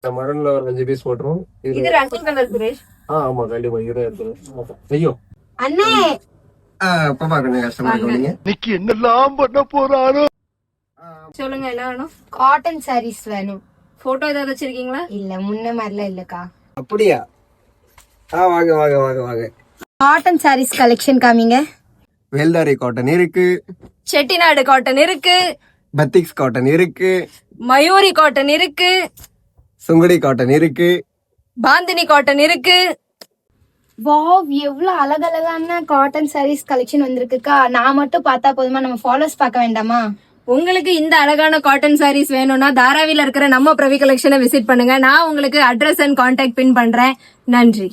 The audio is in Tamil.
இந்த மரன்ல ஒரு 5 பீஸ் போட்டுரும். இது ரங்கிங் கலர் சுரேஷ். ஆமா கண்டிப்பா இதான் எடுத்துரும். ஐயோ அண்ணே பாப்பா கொஞ்சம் கஷ்டமா இருக்கீங்க. நிக்கி என்னெல்லாம் பண்ண போறாரோ. சொல்லுங்க என்ன வேணும்? காட்டன் சாரீஸ் வேணும். போட்டோ ஏதாவது வச்சிருக்கீங்களா? இல்ல முன்ன மாதிரிலாம் இல்லக்கா. அப்படியா? வாங்க வாங்க வாங்க வாங்க. காட்டன் சாரீஸ் கலெக்ஷன் காமிங்க. வேல்தாரி காட்டன் இருக்கு, செட்டிநாடு காட்டன் இருக்கு, பத்திக்ஸ் காட்டன் இருக்கு, மயூரி காட்டன் இருக்கு, சுங்குடி காட்டன் இருக்கு, பாந்தினி காட்டன் இருக்கு. வாவ் எவ்வளவு அழகழகான காட்டன் சாரீஸ் கலெக்ஷன் வந்திருக்குக்கா. நான் மட்டும் பார்த்தா போதுமா? நம்ம ஃபாலோஸ் பார்க்க வேண்டாமா? உங்களுக்கு இந்த அழகான காட்டன் சாரீஸ் வேணும்னா தாராவில இருக்கிற நம்ம பிரவி கலெக்ஷனை விசிட் பண்ணுங்க. நான் உங்களுக்கு அட்ரஸ் அண்ட் கான்டாக்ட் பின் பண்றேன். நன்றி.